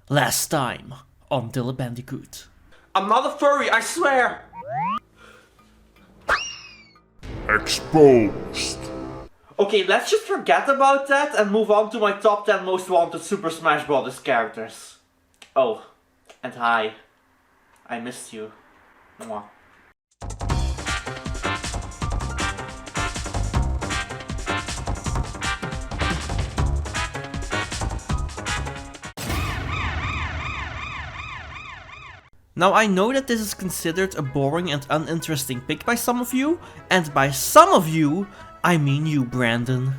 Last time on DylanBandicoot. I'm not a furry, I swear! Exposed. Okay, let's just forget about that and move on to my top 10 most wanted Super Smash Bros. Characters. Oh, and hi. I missed you. Mwah. Now I know that this is considered a boring and uninteresting pick by some of you, and by some of you, I mean you, Brandon.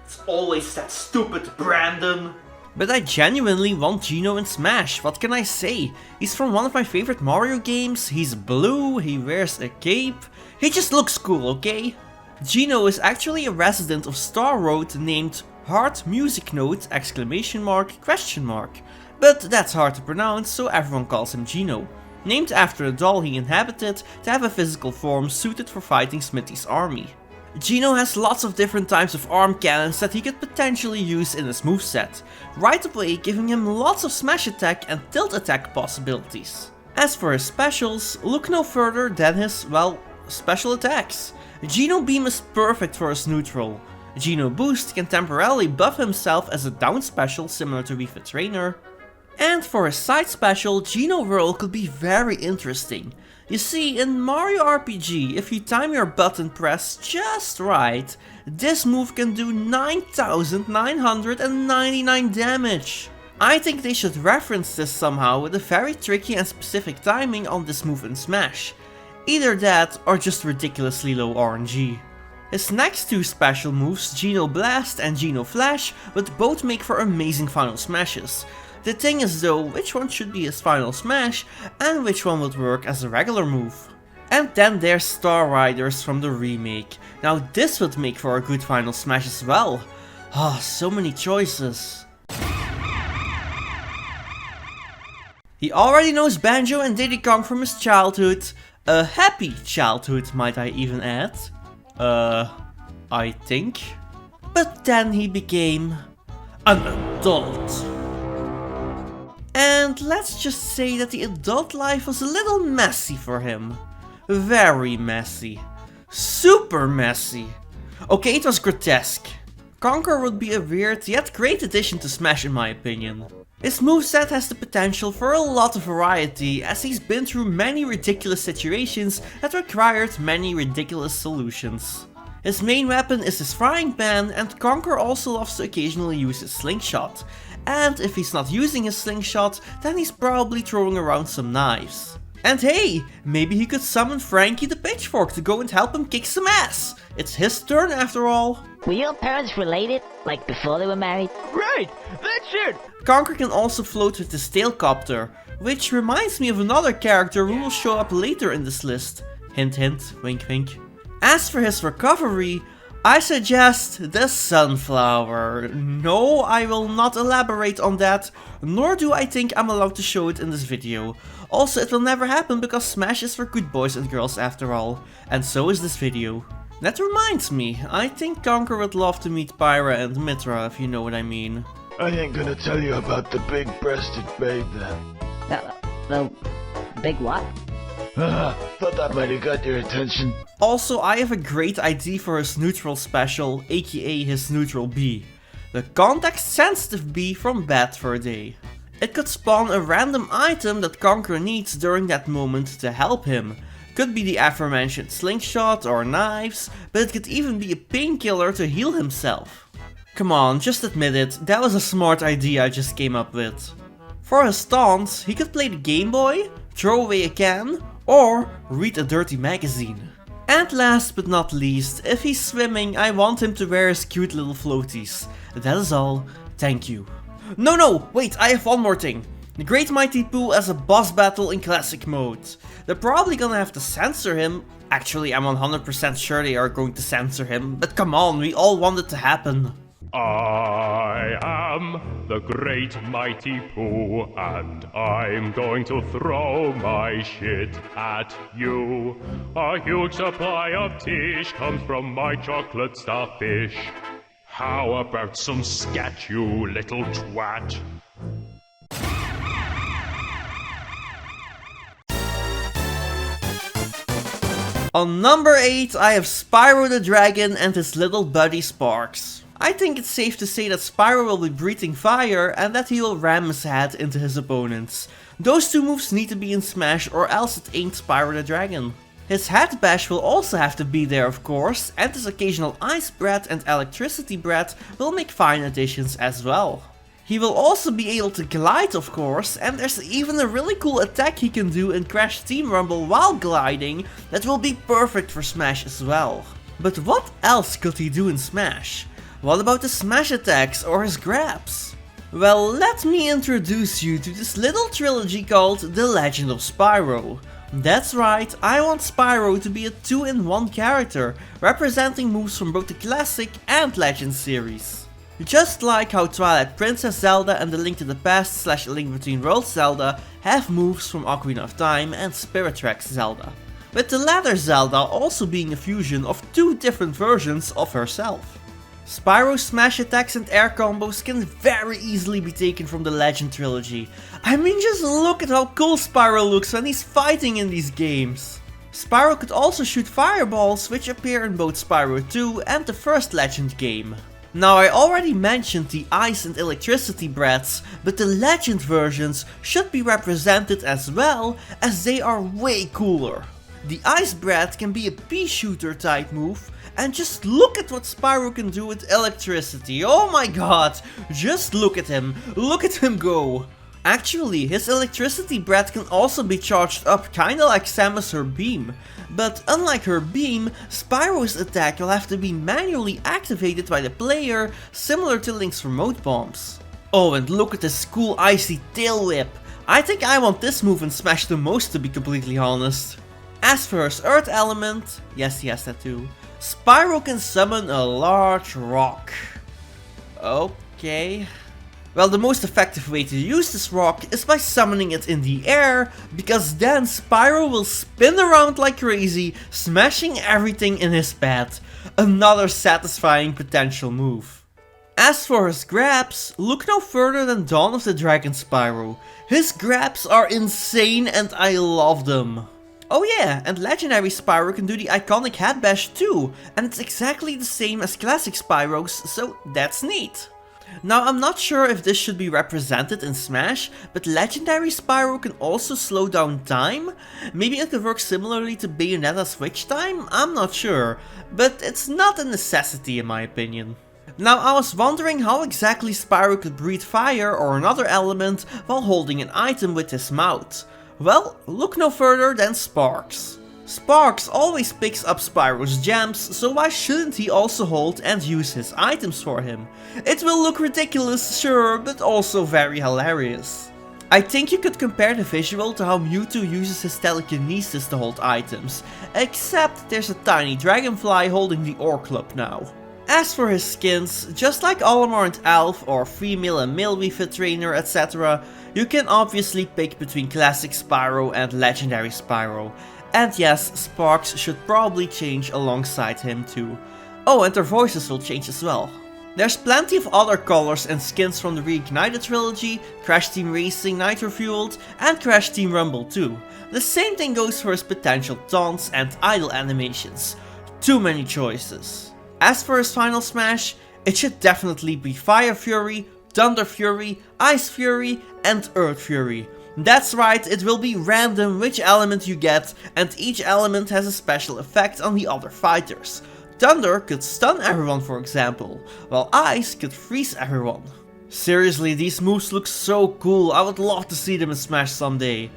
It's always that stupid Brandon. But I genuinely want Geno in Smash, what can I say? He's from one of my favorite Mario games, he's blue, he wears a cape, he just looks cool, okay? Geno is actually a resident of Star Road named Heart Music Note ! But that's hard to pronounce, so everyone calls him Geno. Named after a doll he inhabited to have a physical form suited for fighting Smithy's army. Geno has lots of different types of arm cannons that he could potentially use in his moveset, right away giving him lots of smash attack and tilt attack possibilities. As for his specials, look no further than his, well, special attacks. Geno Beam is perfect for his neutral. Geno Boost can temporarily buff himself as a down special similar to Wii Fit Trainer. And for his side special, Geno Whirl could be very interesting. You see, in Mario RPG, if you time your button press just right, this move can do 9,999 damage. I think they should reference this somehow with a very tricky and specific timing on this move in Smash. Either that or just ridiculously low RNG. His next two special moves, Geno Blast and Geno Flash, would both make for amazing final smashes. The thing is though, which one should be his final smash and which one would work as a regular move. And then there's Star Riders from the remake. Now this would make for a good final smash as well. Ah, so many choices. He already knows Banjo and Diddy Kong from his childhood. A happy childhood, might I even add. I think. But then he became an adult. And let's just say that the adult life was a little messy for him. Very messy. Super messy. Okay, it was grotesque. Conker would be a weird yet great addition to Smash in my opinion. His moveset has the potential for a lot of variety as he's been through many ridiculous situations that required many ridiculous solutions. His main weapon is his frying pan, and Conker also loves to occasionally use his slingshot. And if he's not using his slingshot, then he's probably throwing around some knives. And hey, maybe he could summon Frankie the Pitchfork to go and help him kick some ass. It's his turn after all. Were your parents related? Like before they were married? Right, that's it! Conker can also float with his Tailcopter, which reminds me of another character who will show up later in this list. Hint hint, wink wink. As for his recovery, I suggest the Sunflower. No, I will not elaborate on that, nor do I think I'm allowed to show it in this video. Also, it will never happen because Smash is for good boys and girls after all, and so is this video. That reminds me, I think Conker would love to meet Pyra and Mitra, if you know what I mean. I ain't gonna tell you about the big-breasted babe then. The big what? Thought that might have got your attention. Also, I have a great idea for his neutral special, aka his neutral bee. The context sensitive bee from Bad Fur Day. It could spawn a random item that Conker needs during that moment to help him. Could be the aforementioned slingshot or knives, but it could even be a painkiller to heal himself. Come on, just admit it, that was a smart idea I just came up with. For his taunts, he could play the Game Boy, throw away a can, or read a dirty magazine. And last but not least, if he's swimming, I want him to wear his cute little floaties. That is all, thank you. No, wait, I have one more thing. The Great Mighty Pooh as a boss battle in classic mode. They're probably gonna have to censor him. Actually, I'm 100% sure they are going to censor him, but come on, we all want it to happen. I am the great mighty Pooh, and I'm going to throw my shit at you. A huge supply of tish comes from my chocolate starfish. How about some scat, you little twat? On number 8, I have Spyro the Dragon and his little buddy Sparks. I think it's safe to say that Spyro will be breathing fire and that he will ram his head into his opponents. Those two moves need to be in Smash or else it ain't Spyro the Dragon. His head bash will also have to be there of course, and his occasional ice breath and electricity breath will make fine additions as well. He will also be able to glide of course, and there's even a really cool attack he can do in Crash Team Rumble while gliding that will be perfect for Smash as well. But what else could he do in Smash? What about the Smash attacks or his grabs? Well, let me introduce you to this little trilogy called The Legend of Spyro. That's right, I want Spyro to be a 2-in-1 character, representing moves from both the Classic and Legend series. Just like how Twilight Princess Zelda and the Link to the Past / Link Between Worlds Zelda have moves from Ocarina of Time and Spirit Tracks Zelda. With the latter Zelda also being a fusion of two different versions of herself. Spyro's smash attacks and air combos can very easily be taken from the Legend trilogy. I mean, just look at how cool Spyro looks when he's fighting in these games. Spyro could also shoot fireballs, which appear in both Spyro 2 and the first Legend game. Now, I already mentioned the ice and electricity breaths, but the Legend versions should be represented as well, as they are way cooler. The ice breath can be a pea shooter type move, and just look at what Spyro can do with electricity. Oh my god, just look at him go. Actually, his electricity breath can also be charged up kinda like Samus her beam. But unlike her beam, Spyro's attack will have to be manually activated by the player, similar to Link's remote bombs. Oh, and look at this cool icy tail whip. I think I want this move in Smash the most, to be completely honest. As for his earth element, yes he has that too, Spyro can summon a large rock. Okay. Well, the most effective way to use this rock is by summoning it in the air, because then Spyro will spin around like crazy, smashing everything in his path. Another satisfying potential move. As for his grabs, look no further than Dawn of the Dragon Spyro. His grabs are insane and I love them. Oh yeah, and Legendary Spyro can do the iconic head bash too, and it's exactly the same as classic Spyro's, so that's neat. Now, I'm not sure if this should be represented in Smash, but Legendary Spyro can also slow down time? Maybe it could work similarly to Bayonetta's Switch time? I'm not sure, but it's not a necessity in my opinion. Now, I was wondering how exactly Spyro could breathe fire or another element while holding an item with his mouth. Well, look no further than Sparks. Sparks always picks up Spyro's gems, so why shouldn't he also hold and use his items for him? It will look ridiculous, sure, but also very hilarious. I think you could compare the visual to how Mewtwo uses his telekinesis to hold items, except there's a tiny dragonfly holding the ore club now. As for his skins, just like Olimar and Alph or female and male Wii Fit Trainer, etc., you can obviously pick between classic Spyro and legendary Spyro. And yes, Sparks should probably change alongside him too. Oh, and their voices will change as well. There's plenty of other colors and skins from the Reignited Trilogy, Crash Team Racing Nitro Fueled, and Crash Team Rumble too. The same thing goes for his potential taunts and idle animations. Too many choices. As for his final smash, it should definitely be Fire Fury, Thunder Fury, Ice Fury, and Earth Fury. That's right, it will be random which element you get, and each element has a special effect on the other fighters. Thunder could stun everyone, for example, while Ice could freeze everyone. Seriously, these moves look so cool, I would love to see them in Smash someday.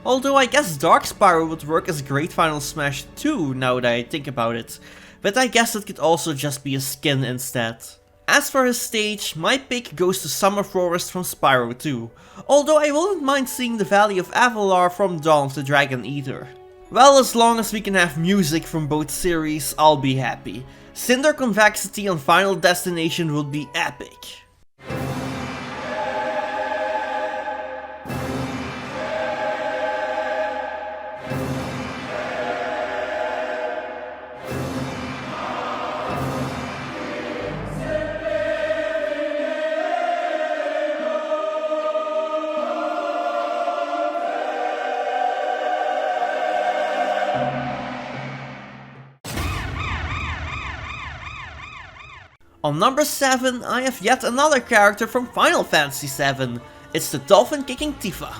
Although I guess Dark Spyro would work as a great final smash too, now that I think about it. But I guess it could also just be a skin instead. As for his stage, my pick goes to Summer Forest from Spyro 2, although I wouldn't mind seeing the Valley of Avalar from Dawn of the Dragon either. Well, as long as we can have music from both series, I'll be happy. Cynder Convexity on Final Destination would be epic. On number 7, I have yet another character from Final Fantasy VII. It's the dolphin-kicking Tifa.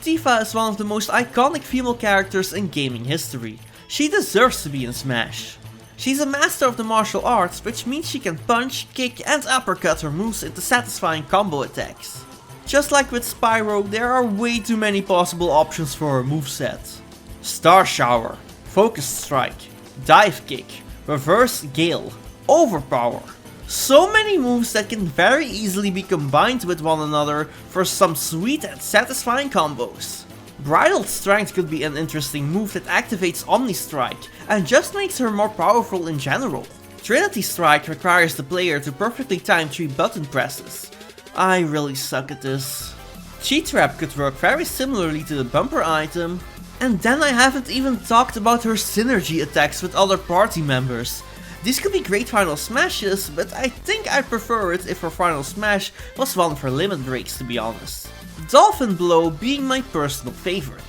Tifa is one of the most iconic female characters in gaming history. She deserves to be in Smash. She's a master of the martial arts, which means she can punch, kick and uppercut her moves into satisfying combo attacks. Just like with Spyro, there are way too many possible options for her moveset. Star Shower, Focus Strike, Dive Kick, Reverse Gale, Overpower. So many moves that can very easily be combined with one another for some sweet and satisfying combos. Bridled Strength could be an interesting move that activates Omni Strike and just makes her more powerful in general. Trinity Strike requires the player to perfectly time 3 button presses. I really suck at this. Cheat Trap could work very similarly to the bumper item. And then I haven't even talked about her synergy attacks with other party members. These could be great final smashes, but I think I'd prefer it if her final smash was one of her limit breaks, to be honest. Dolphin Blow being my personal favorite.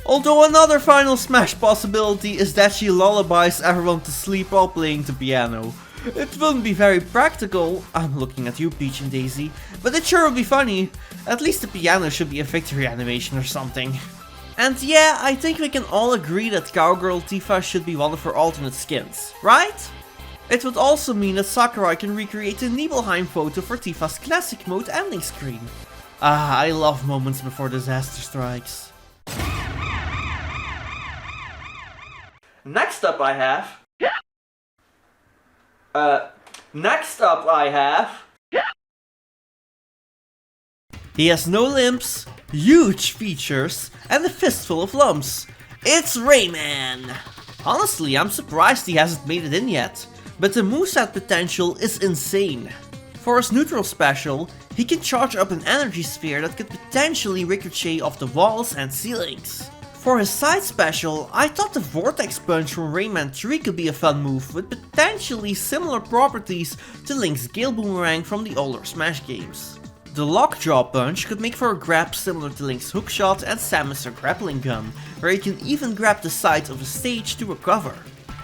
Although another final smash possibility is that she lullabies everyone to sleep while playing the piano. It wouldn't be very practical, I'm looking at you Peach and Daisy, but it sure would be funny. At least the piano should be a victory animation or something. And yeah, I think we can all agree that Cowgirl Tifa should be one of her alternate skins, right? It would also mean that Sakurai can recreate the Nibelheim photo for Tifa's classic mode ending screen. Ah, I love moments before disaster strikes. Next up I have... He has no limbs, huge features, and a fistful of lumps. It's Rayman! Honestly, I'm surprised he hasn't made it in yet, but the moveset potential is insane. For his neutral special, he can charge up an energy sphere that could potentially ricochet off the walls and ceilings. For his side special, I thought the Vortex Punch from Rayman 3 could be a fun move with potentially similar properties to Link's Gale Boomerang from the older Smash games. The Lockjaw Punch could make for a grab similar to Link's Hookshot and Samus' grappling gun, where you can even grab the sides of a stage to recover.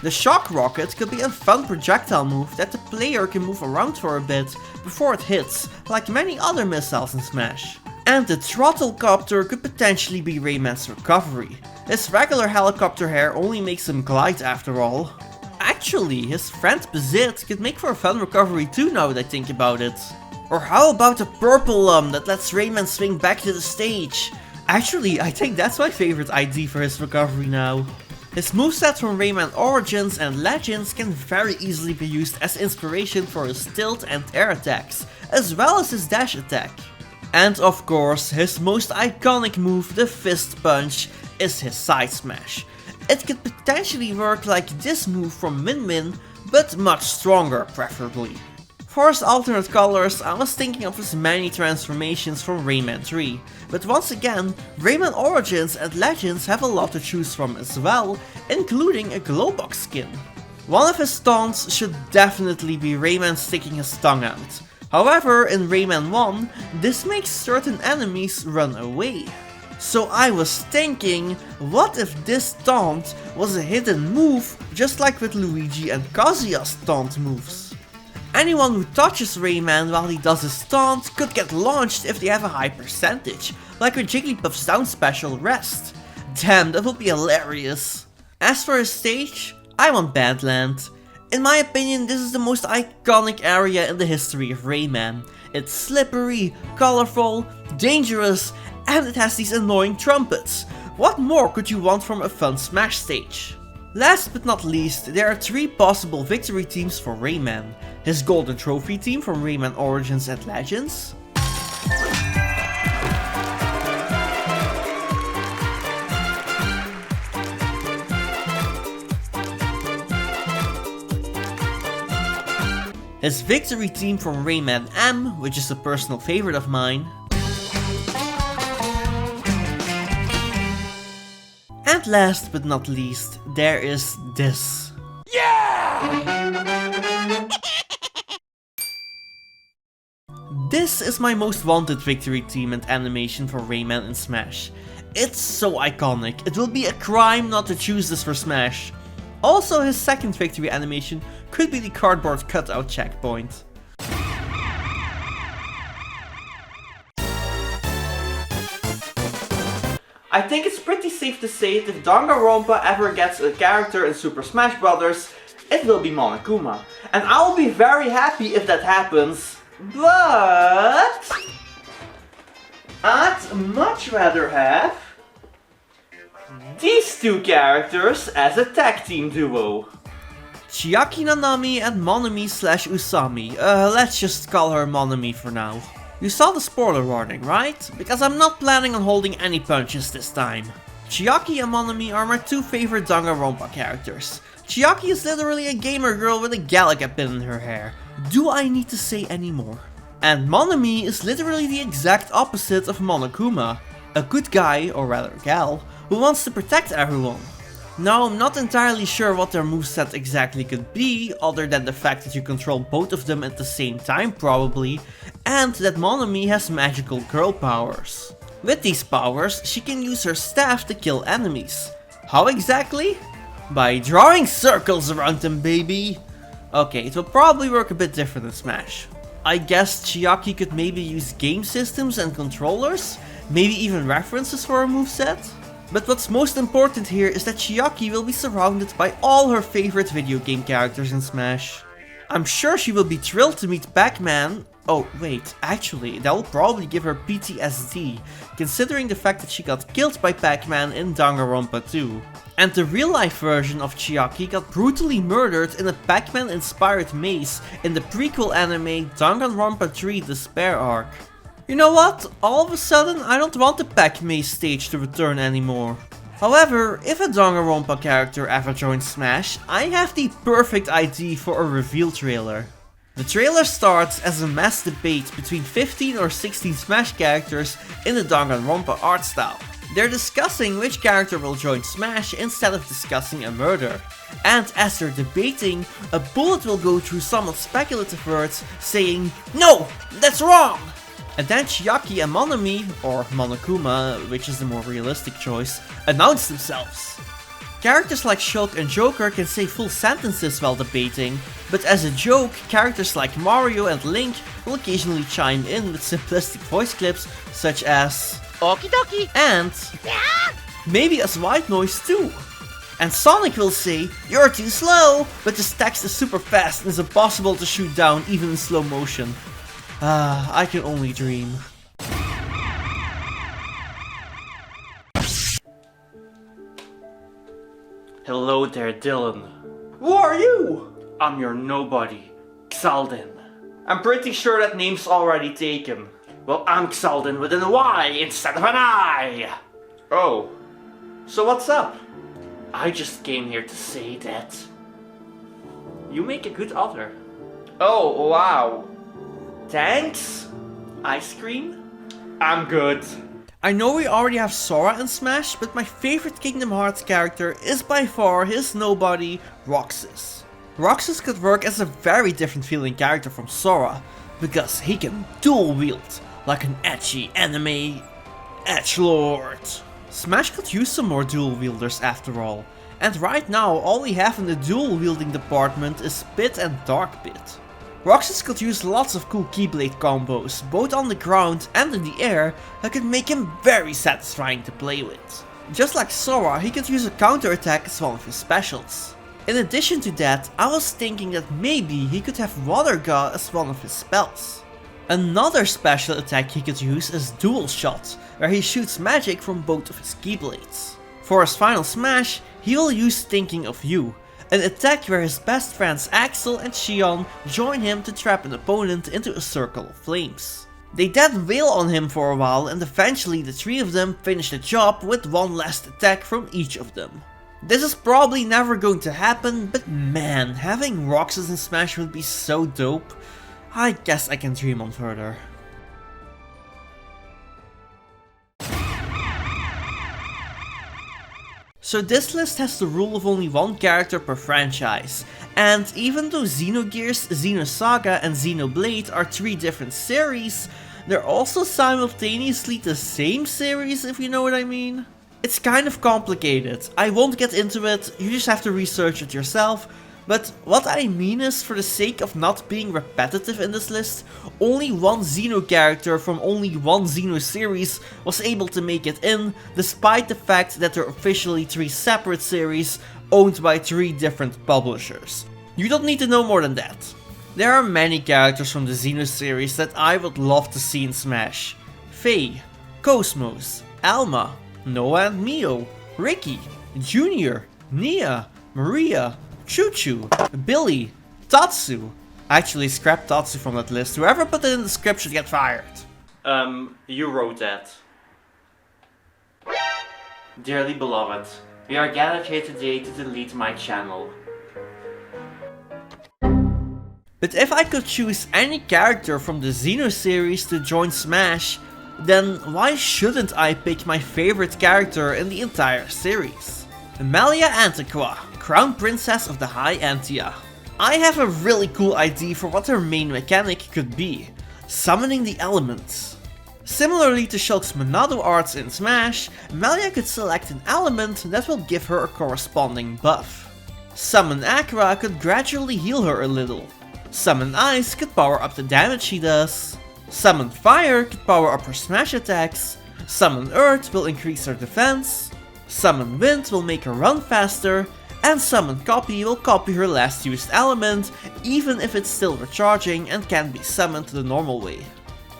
The Shock Rocket could be a fun projectile move that the player can move around for a bit before it hits, like many other missiles in Smash. And the Throttle Copter could potentially be Rayman's recovery. His regular helicopter hair only makes him glide after all. Actually, his friend Bazit could make for a fun recovery too now that I think about it. Or how about a purple lum that lets Rayman swing back to the stage? Actually, I think that's my favorite ID for his recovery now. His moveset from Rayman Origins and Legends can very easily be used as inspiration for his tilt and air attacks, as well as his dash attack. And of course, his most iconic move, the Fist Punch, is his side smash. It could potentially work like this move from Min Min, but much stronger preferably. For his alternate colors, I was thinking of his many transformations from Rayman 3, but once again, Rayman Origins and Legends have a lot to choose from as well, including a Glowbox skin. One of his taunts should definitely be Rayman sticking his tongue out. However, in Rayman 1, this makes certain enemies run away. So I was thinking, what if this taunt was a hidden move, just like with Luigi and Kazuya's taunt moves? Anyone who touches Rayman while he does his taunt could get launched if they have a high percentage, like with Jigglypuff's down special Rest. Damn, that would be hilarious. As for his stage, I want Badland. In my opinion, this is the most iconic area in the history of Rayman. It's slippery, colorful, dangerous, and it has these annoying trumpets. What more could you want from a fun Smash stage? Last but not least, there are 3 possible victory teams for Rayman. His Golden Trophy team from Rayman Origins and Legends. His victory team from Rayman M, which is a personal favorite of mine. And last but not least, there is this. This is my most wanted victory team and animation for Rayman in Smash. It's so iconic, it will be a crime not to choose this for Smash. Also, his second victory animation could be the cardboard cutout checkpoint. I think it's pretty safe to say that if Danganronpa ever gets a character in Super Smash Bros., it will be Monokuma. And I'll be very happy if that happens, but I'd much rather have these two characters as a tag team duo. Chiaki Nanami and Monami/Usami. Let's just call her Monami for now. You saw the spoiler warning, right? Because I'm not planning on holding any punches this time. Chiaki and Monami are my two favorite Danganronpa characters. Chiaki is literally a gamer girl with a Galaga pin in her hair. Do I need to say any more? And Monami is literally the exact opposite of Monokuma. A good guy, or rather gal, who wants to protect everyone. Now, I'm not entirely sure what their moveset exactly could be, other than the fact that you control both of them at the same time probably, and that Monami has magical girl powers. With these powers, she can use her staff to kill enemies. How exactly? By drawing circles around them, baby! Okay, it will probably work a bit different in Smash. I guess Chiaki could maybe use game systems and controllers? Maybe even references for her moveset? But what's most important here is that Chiaki will be surrounded by all her favorite video game characters in Smash. I'm sure she will be thrilled to meet Pac-Man. Oh wait, actually, that will probably give her PTSD, considering the fact that she got killed by Pac-Man in Danganronpa 2. And the real-life version of Chiaki got brutally murdered in a Pac-Man inspired maze in the prequel anime Danganronpa 3 Despair arc. You know what? All of a sudden, I don't want the Pac-Maze stage to return anymore. However, if a Danganronpa character ever joins Smash, I have the perfect idea for a reveal trailer. The trailer starts as a mass debate between 15 or 16 Smash characters in the Danganronpa art style. They're discussing which character will join Smash instead of discussing a murder. And as they're debating, a bullet will go through somewhat speculative words saying, "No, that's wrong!" And then Chiaki and Monami, or Monokuma, which is the more realistic choice, announce themselves. Characters like Shulk and Joker can say full sentences while debating, but as a joke, characters like Mario and Link will occasionally chime in with simplistic voice clips such as Okie dokie. and maybe as white noise too. And Sonic will say, "You're too slow," but this text is super fast and is impossible to shoot down even in slow motion. I can only dream. Hello there, Dylan. Who are you? I'm your nobody, Xaldin. I'm pretty sure that name's already taken. Well, I'm Xaldin with an Y instead of an I. Oh, so what's up? I just came here to say that you make a good other. Oh, wow. Thanks? Ice cream? I'm good. I know we already have Sora in Smash, but my favorite Kingdom Hearts character is by far his nobody, Roxas. Roxas could work as a very different feeling character from Sora, because he can dual wield, like an edgy anime edgelord. Smash could use some more dual wielders after all, and right now all we have in the dual wielding department is Pit and Dark Pit. Roxas could use lots of cool Keyblade combos, both on the ground and in the air, that could make him very satisfying to play with. Just like Sora, he could use a counter attack as one of his specials. In addition to that, I was thinking that maybe he could have Water God as one of his spells. Another special attack he could use is Dual Shot, where he shoots magic from both of his Keyblades. For his final smash, he will use Thinking of You, an attack where his best friends Axel and Xion join him to trap an opponent into a circle of flames. They then wail on him for a while and eventually the three of them finish the job with one last attack from each of them. This is probably never going to happen, but man, having Roxas in Smash would be so dope. I guess I can dream on further. So this list has the rule of only one character per franchise, and even though Xenogears, Xenosaga and Xenoblade are three different series, they're also simultaneously the same series, if you know what I mean. It's kind of complicated, I won't get into it, you just have to research it yourself, But what I mean is, for the sake of not being repetitive in this list, only one Xeno character from only one Xeno series was able to make it in, despite the fact that there are officially 3 separate series owned by 3 different publishers. You don't need to know more than that. There are many characters from the Xeno series that I would love to see in Smash. Faye, Cosmos, Alma, Noah and Mio, Ricky, Junior, Nia, Maria, Choo Choo, Billy, Tatsu. Actually, scrap Tatsu from that list. Whoever put it in the script should get fired. You wrote that. Dearly beloved, we are gathered here today to delete my channel. But if I could choose any character from the Xeno series to join Smash, then why shouldn't I pick my favorite character in the entire series? Amalia Antiqua, Crown Princess of the High Antia. I have a really cool idea for what her main mechanic could be: summoning the elements. Similarly to Shulk's Monado arts in Smash, Amalia could select an element that will give her a corresponding buff. Summon Aqua could gradually heal her a little. Summon Ice could power up the damage she does. Summon Fire could power up her smash attacks. Summon Earth will increase her defense. Summon Wind will make her run faster. And Summon Copy will copy her last used element, even if it's still recharging and can't be summoned the normal way.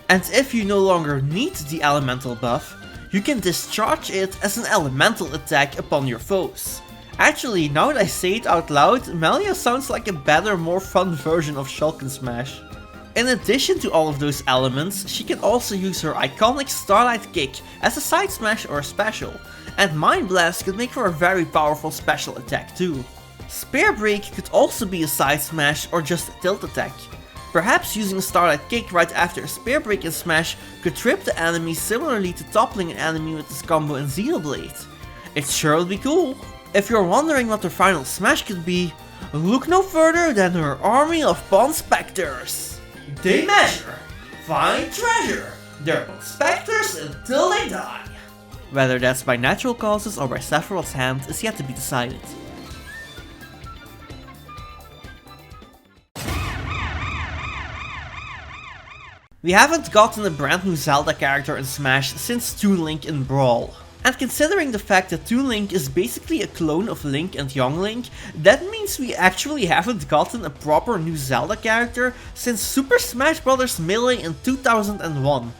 And if you no longer need the elemental buff, you can discharge it as an elemental attack upon your foes. Actually, now that I say it out loud, Amalia sounds like a better, more fun version of Shulk in Smash. In addition to all of those elements, she can also use her iconic Starlight Kick as a side smash or a special, and Mind Blast could make for a very powerful special attack too. Spear Break could also be a side smash or just a tilt attack. Perhaps using a Starlight Kick right after a Spear Break in Smash could trip the enemy similarly to toppling an enemy with this combo in Xenoblade. It sure would be cool. If you're wondering what her final smash could be, look no further than her army of Pawn Spectres. They measure, find treasure, they're Pawn Spectres until they die. Whether that's by natural causes or by Sephiroth's hand is yet to be decided. We haven't gotten a brand new Zelda character in Smash since Toon Link in Brawl. And considering the fact that Toon Link is basically a clone of Link and Young Link, that means we actually haven't gotten a proper new Zelda character since Super Smash Bros. Melee in 2001.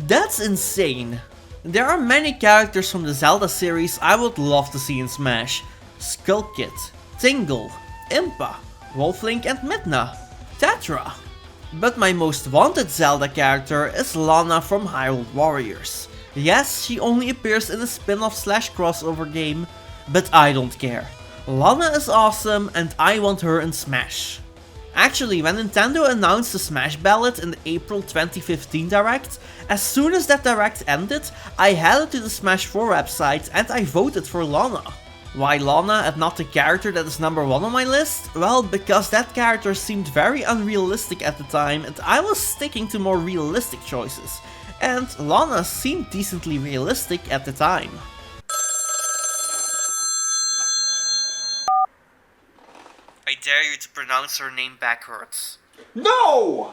That's insane. There are many characters from the Zelda series I would love to see in Smash. Skull Kid, Tingle, Impa, Wolf Link and Midna, Tetra. But my most wanted Zelda character is Lana from Hyrule Warriors. Yes, she only appears in a spin-off / crossover game, but I don't care. Lana is awesome and I want her in Smash. Actually, when Nintendo announced the Smash Ballot in the April 2015 Direct, as soon as that Direct ended, I headed to the Smash 4 website and I voted for Lana. Why Lana and not the character that is number 1 on my list? Well, because that character seemed very unrealistic at the time and I was sticking to more realistic choices. And Lana seemed decently realistic at the time. I dare you to pronounce her name backwards. No!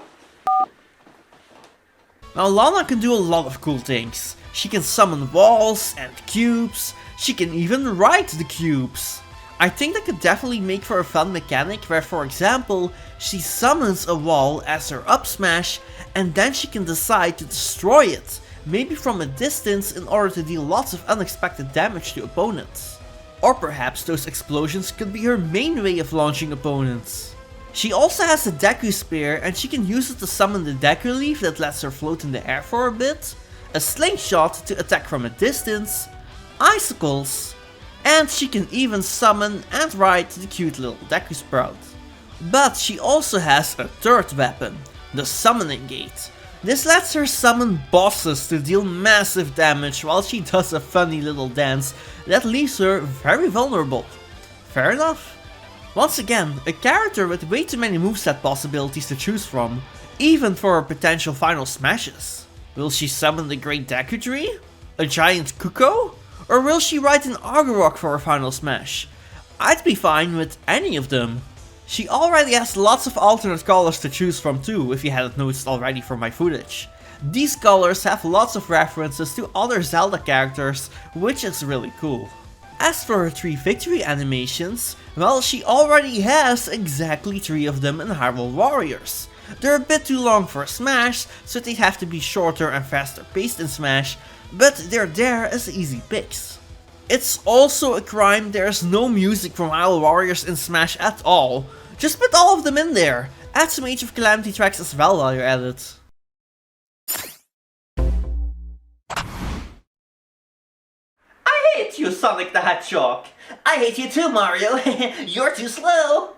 Now Lana can do a lot of cool things. She can summon walls and cubes. She can even ride the cubes. I think that could definitely make for a fun mechanic where, for example, she summons a wall as her up smash and then she can decide to destroy it, maybe from a distance in order to deal lots of unexpected damage to opponents. Or perhaps those explosions could be her main way of launching opponents. She also has a Deku Spear and she can use it to summon the Deku Leaf that lets her float in the air for a bit, a Slingshot to attack from a distance, icicles, and she can even summon and ride the cute little Deku Sprout. But she also has a third weapon, the Summoning Gate. This lets her summon bosses to deal massive damage while she does a funny little dance that leaves her very vulnerable. Fair enough. Once again, a character with way too many moveset possibilities to choose from, even for her potential final smashes. Will she summon the Great Deku Tree? A giant Kuko? Or will she ride an Agorok for her final smash? I'd be fine with any of them. She already has lots of alternate colors to choose from too, if you hadn't noticed already from my footage. These colors have lots of references to other Zelda characters, which is really cool. As for her 3 victory animations, well, she already has exactly 3 of them in Hyrule Warriors. They're a bit too long for Smash, so they'd have to be shorter and faster paced in Smash, but they're there as easy picks. It's also a crime there's no music from Hyrule Warriors in Smash at all. Just put all of them in there. Add some Age of Calamity tracks as well while you're at it. I hate you, Sonic the Hedgehog. I hate you too, Mario. You're too slow.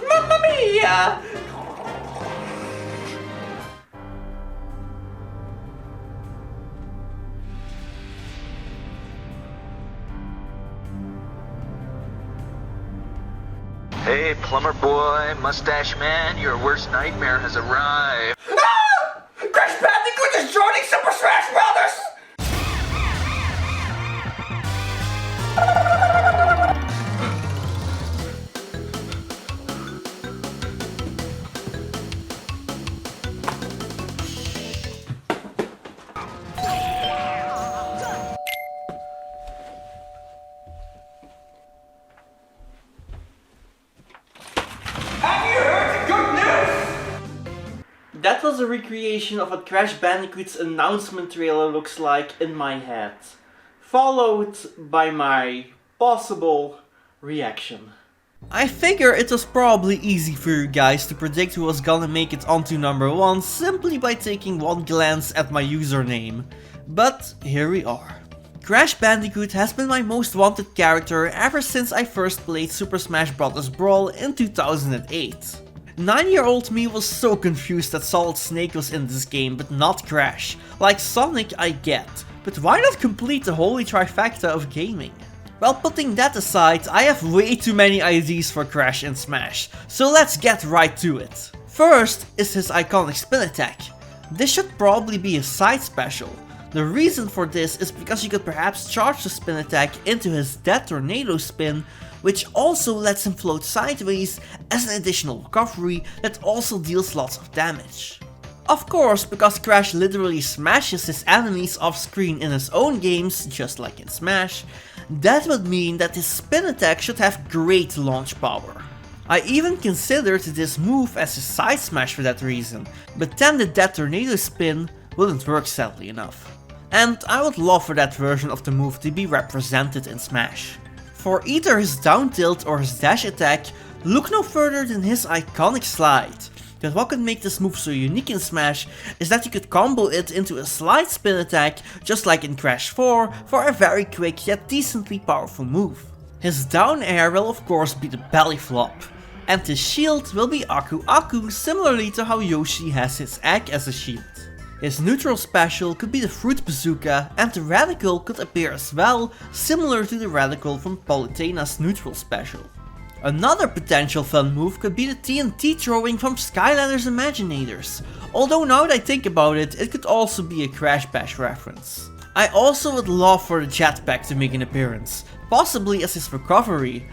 Mamma mia! Hey, plumber boy, mustache man, your worst nightmare has arrived. Ah! Crash Bandicoot is joining Super Smash Brothers! That was a recreation of what Crash Bandicoot's announcement trailer looks like in my head, followed by my possible reaction. I figure it was probably easy for you guys to predict who was gonna make it onto number 1 simply by taking one glance at my username. But here we are. Crash Bandicoot has been my most wanted character ever since I first played Super Smash Bros. Brawl in 2008. 9-year-old me was so confused that Solid Snake was in this game but not Crash. Like Sonic I get, but why not complete the holy trifecta of gaming? Well, putting that aside, I have way too many ideas for Crash in Smash, so let's get right to it. First is his iconic spin attack. This should probably be a side special. The reason for this is because you could perhaps charge the spin attack into his Death Tornado spin, which also lets him float sideways as an additional recovery that also deals lots of damage. Of course, because Crash literally smashes his enemies off screen in his own games, just like in Smash, that would mean that his spin attack should have great launch power. I even considered this move as a side smash for that reason, but then the Death Tornado spin wouldn't work sadly enough. And I would love for that version of the move to be represented in Smash. For either his down tilt or his dash attack, look no further than his iconic slide. But what could make this move so unique in Smash is that you could combo it into a slide spin attack just like in Crash 4 for a very quick yet decently powerful move. His down air will of course be the belly flop, and his shield will be Aku Aku, similarly to how Yoshi has his egg as a shield. His neutral special could be the Fruit Bazooka, and the Radical could appear as well, similar to the Radical from Palutena's neutral special. Another potential fun move could be the TNT throwing from Skylanders Imaginators, although now that I think about it, it could also be a Crash Bash reference. I also would love for the Jetpack to make an appearance, possibly as his recovery,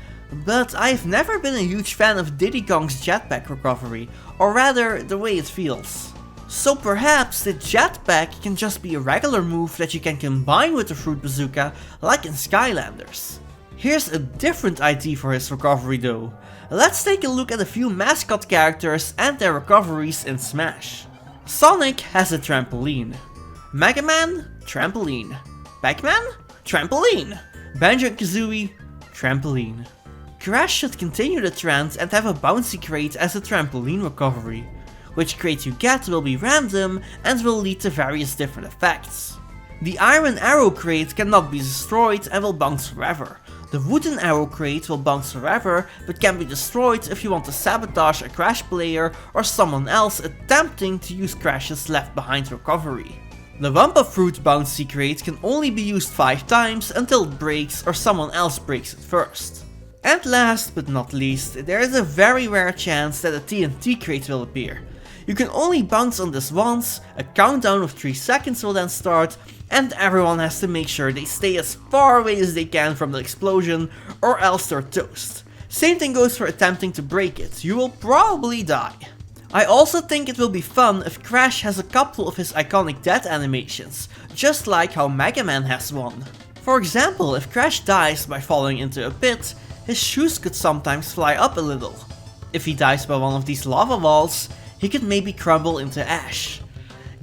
but I've never been a huge fan of Diddy Kong's Jetpack recovery, or rather the way it feels. So perhaps the Jetpack can just be a regular move that you can combine with the Fruit Bazooka like in Skylanders. Here's a different idea for his recovery though. Let's take a look at a few mascot characters and their recoveries in Smash. Sonic has a trampoline. Mega Man? Trampoline. Pac-Man? Trampoline. Banjo-Kazooie? Trampoline. Crash should continue the trend and have a bouncy crate as a trampoline recovery. Which crate you get will be random and will lead to various different effects. The Iron Arrow crate cannot be destroyed and will bounce forever. The Wooden Arrow crate will bounce forever but can be destroyed if you want to sabotage a Crash player or someone else attempting to use Crash's left behind recovery. The Wumpa Fruit bouncy crate can only be used 5 times until it breaks or someone else breaks it first. And last but not least, there is a very rare chance that a TNT crate will appear. You can only bounce on this once, a countdown of 3 seconds will then start, and everyone has to make sure they stay as far away as they can from the explosion or else they're toast. Same thing goes for attempting to break it, you will probably die. I also think it will be fun if Crash has a couple of his iconic death animations, just like how Mega Man has one. For example, if Crash dies by falling into a pit, his shoes could sometimes fly up a little. If he dies by one of these lava balls, he could maybe crumble into ash.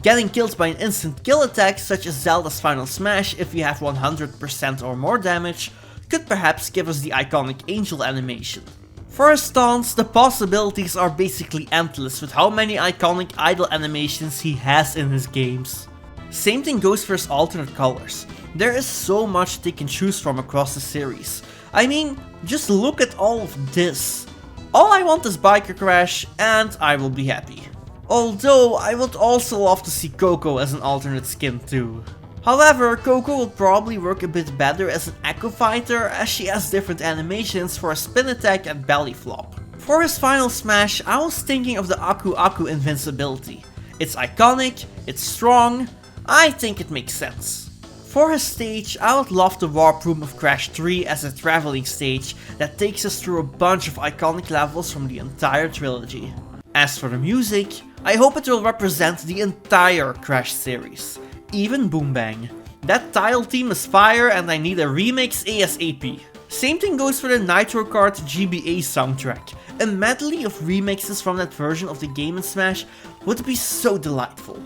Getting killed by an instant kill attack such as Zelda's Final Smash if you have 100% or more damage, could perhaps give us the iconic angel animation. For his taunts, the possibilities are basically endless with how many iconic idol animations he has in his games. Same thing goes for his alternate colors. There is so much they can choose from across the series. I mean, just look at all of this. All I want is Biker Crash and I will be happy. Although I would also love to see Coco as an alternate skin too. However, Coco will probably work a bit better as an Echo Fighter as she has different animations for a spin attack and belly flop. For his final smash, I was thinking of the Aku Aku invincibility. It's iconic, it's strong, I think it makes sense. For his stage, I would love the Warp Room of Crash 3 as a traveling stage that takes us through a bunch of iconic levels from the entire trilogy. As for the music, I hope it will represent the entire Crash series. Even Boom Bang. That title theme is fire and I need a remix ASAP. Same thing goes for the Nitro Kart GBA soundtrack. A medley of remixes from that version of the game in Smash would be so delightful.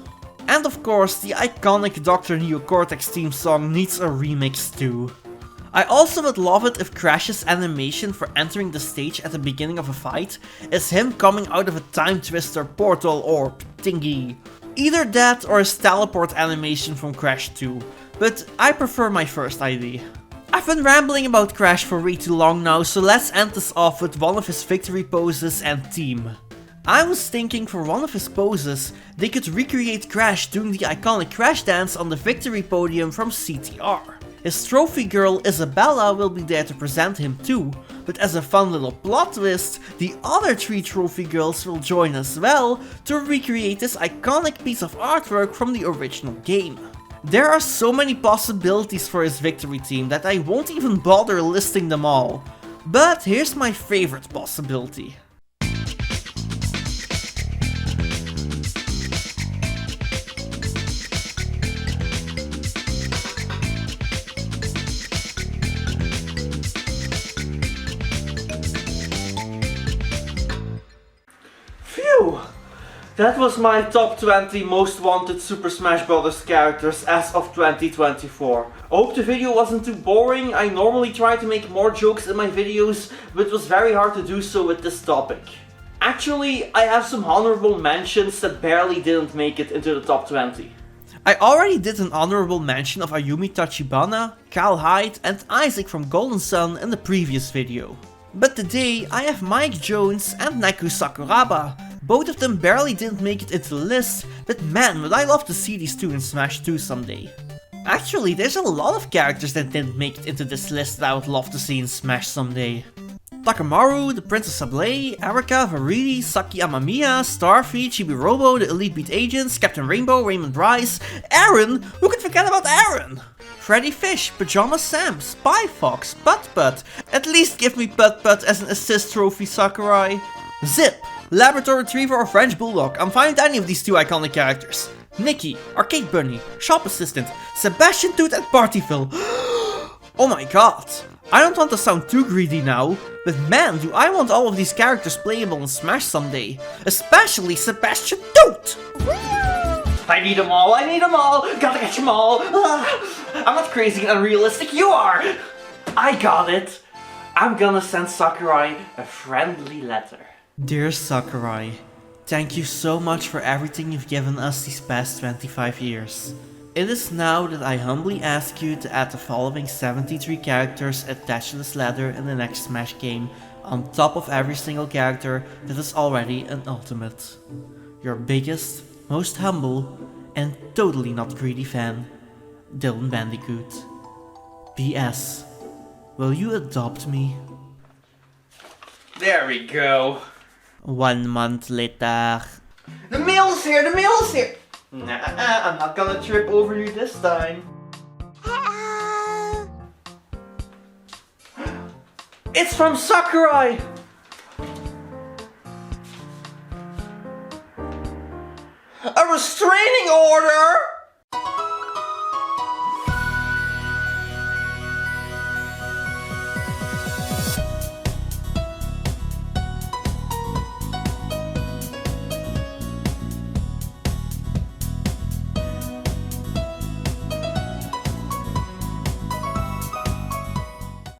And of course, the iconic Dr. Neocortex theme song needs a remix too. I also would love it if Crash's animation for entering the stage at the beginning of a fight is him coming out of a time twister portal orb thingy. Either that or his teleport animation from Crash 2, but I prefer my first idea. I've been rambling about Crash for way too long now, so let's end this off with one of his victory poses and theme. I was thinking for one of his poses, they could recreate Crash doing the iconic Crash dance on the victory podium from CTR. His trophy girl Isabella will be there to present him too, but as a fun little plot twist, the other 3 trophy girls will join as well to recreate this iconic piece of artwork from the original game. There are so many possibilities for his victory team that I won't even bother listing them all. But here's my favorite possibility. That was my top 20 most wanted Super Smash Bros. Characters as of 2024. I hope the video wasn't too boring. I normally try to make more jokes in my videos, but it was very hard to do so with this topic. Actually, I have some honorable mentions that barely didn't make it into the top 20. I already did an honorable mention of Ayumi Tachibana, Kyle Hyde and Isaac from Golden Sun in the previous video. But today I have Mike Jones and Neku Sakuraba. Both of them barely didn't make it into the list, but man would I love to see these two in Smash 2 someday. Actually, there's a lot of characters that didn't make it into this list that I would love to see in Smash someday. Takamaru, the Princess Sablé, Erika, Veridi, Saki Amamiya, Starfy, Chibi-Robo, the Elite Beat Agents, Captain Rainbow, Raymond Bryce, Aaron, who could forget about Aaron? Freddy Fish, Pajama Sam, Spy Fox, Putt-Putt, at least give me Putt-Putt as an assist trophy Sakurai. Zip, Labrador Retriever or French Bulldog, I'm fine with any of these two iconic characters. Nikki, Arcade Bunny, Shop Assistant, Sebastian Toot and Partyville. Oh my god. I don't want to sound too greedy now, but man do I want all of these characters playable in Smash someday. Especially Sebastian Toot! I need them all, gotta get them all. I'm not crazy and unrealistic, you are! I got it. I'm gonna send Sakurai a friendly letter. Dear Sakurai, thank you so much for everything you've given us these past 25 years. It is now that I humbly ask you to add the following 73 characters attached to this letter in the next Smash game, on top of every single character that is already an ultimate. Your biggest, most humble, and totally not greedy fan, DylanBandicoot. P.S. Will you adopt me? There we go. 1 month later. The mail's here, the mail's here! Nah, I'm not gonna trip over you this time. It's from Sakurai! A restraining order?